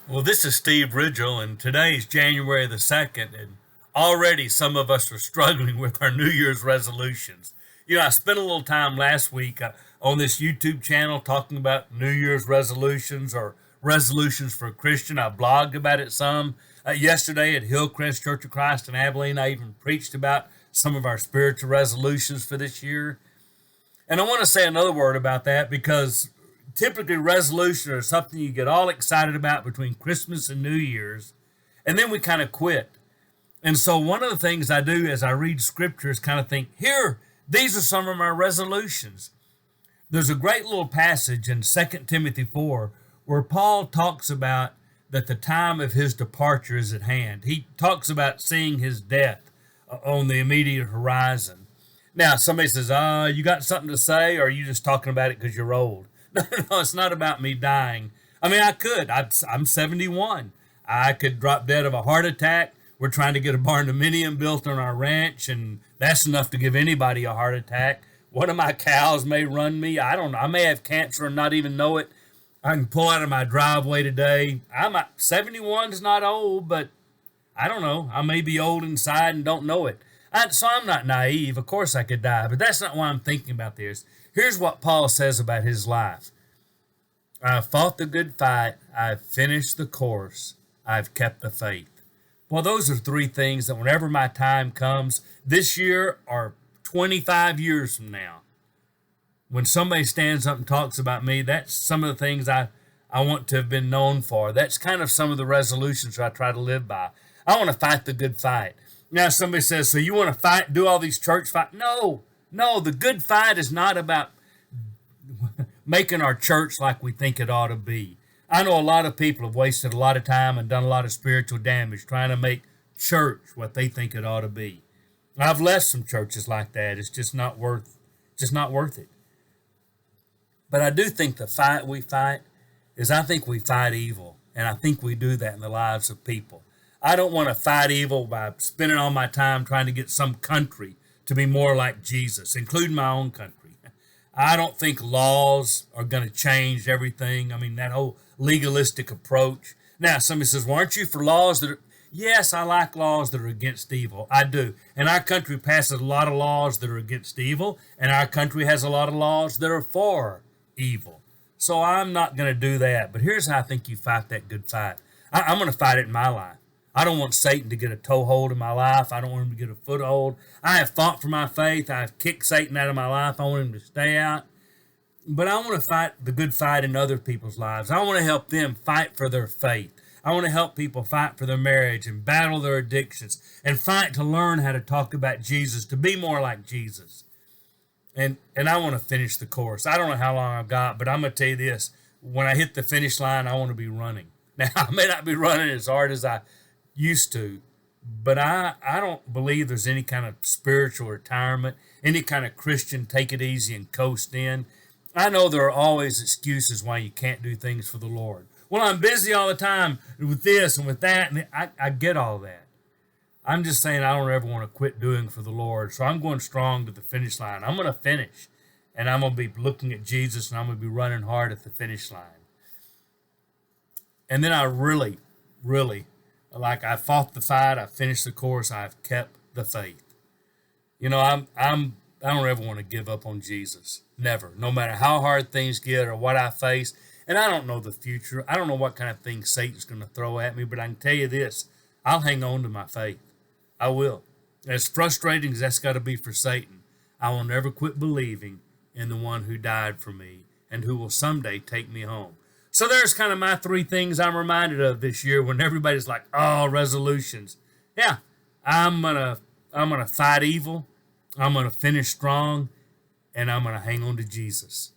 Well, this is Steve Ridgel, and today is January the 2nd, and already some of us are struggling with our New Year's resolutions. I spent a little time last week on this YouTube channel talking about New Year's resolutions or resolutions for a Christian. I blogged about it some. Yesterday at Hillcrest Church of Christ in Abilene, I even preached about some of our spiritual resolutions for this year. And I want to say another word about that because typically resolution are something you get all excited about between Christmas and New Year's, and then we kind of quit. And so one of the things I do as I read scripture is kind of think, here, these are some of my resolutions. There's a great little passage in 2 Timothy 4 where Paul talks about that the time of his departure is at hand. He talks about seeing his death on the immediate horizon. Now, somebody says, you got something to say, or are you just talking about it because you're old? No, it's not about me dying. I mean, I could. I'm 71. I could drop dead of a heart attack. We're trying to get a barndominium built on our ranch, and that's enough to give anybody a heart attack. One of my cows may run me. I don't know. I may have cancer and not even know it. I can pull out of my driveway today. 71 is not old, but I don't know. I may be old inside and don't know it. So I'm not naive. Of course I could die, but that's not why I'm thinking about this. Here's what Paul says about his life. I've fought the good fight. I've finished the course. I've kept the faith. Well, those are three things that whenever my time comes, this year or 25 years from now, when somebody stands up and talks about me, that's some of the things I want to have been known for. That's kind of some of the resolutions I try to live by. I want to fight the good fight. Now, somebody says, so you want to fight, do all these church fights? No, the good fight is not about making our church like we think it ought to be. I know a lot of people have wasted a lot of time and done a lot of spiritual damage trying to make church what they think it ought to be. I've left some churches like that. It's just not worth it. But I do think the fight we fight is I think we fight evil, and I think we do that in the lives of people. I don't want to fight evil by spending all my time trying to get some country to be more like Jesus, including my own country. I don't think laws are going to change everything. I mean, that whole legalistic approach. Now, somebody says, well, aren't you for laws that are... Yes, I like laws that are against evil. I do. And our country passes a lot of laws that are against evil, and our country has a lot of laws that are for evil. So I'm not going to do that. But here's how I think you fight that good fight. I'm going to fight it in my life. I don't want Satan to get a toehold in my life. I don't want him to get a foothold. I have fought for my faith. I have kicked Satan out of my life. I want him to stay out. But I want to fight the good fight in other people's lives. I want to help them fight for their faith. I want to help people fight for their marriage and battle their addictions and fight to learn how to talk about Jesus, to be more like Jesus. And I want to finish the course. I don't know how long I've got, but I'm going to tell you this. When I hit the finish line, I want to be running. Now, I may not be running as hard as I used to, but I don't believe there's any kind of spiritual retirement, any kind of Christian take it easy and coast in. I know there are always excuses why you can't do things for the Lord. Well, I'm busy all the time with this and with that, and I get all that. I'm just saying I don't ever want to quit doing for the Lord, so I'm going strong to the finish line. I'm going to finish, and I'm going to be looking at Jesus, and I'm going to be running hard at the finish line. And then I really, I fought the fight, I finished the course, I've kept the faith. I don't ever want to give up on Jesus. Never. No matter how hard things get or what I face. And I don't know the future. I don't know what kind of things Satan's going to throw at me, but I can tell you this. I'll hang on to my faith. I will. As frustrating as that's got to be for Satan, I will never quit believing in the one who died for me and who will someday take me home. So there's kind of my three things I'm reminded of this year when everybody's like, oh, resolutions. Yeah, I'm gonna fight evil. I'm gonna finish strong, and I'm gonna hang on to Jesus.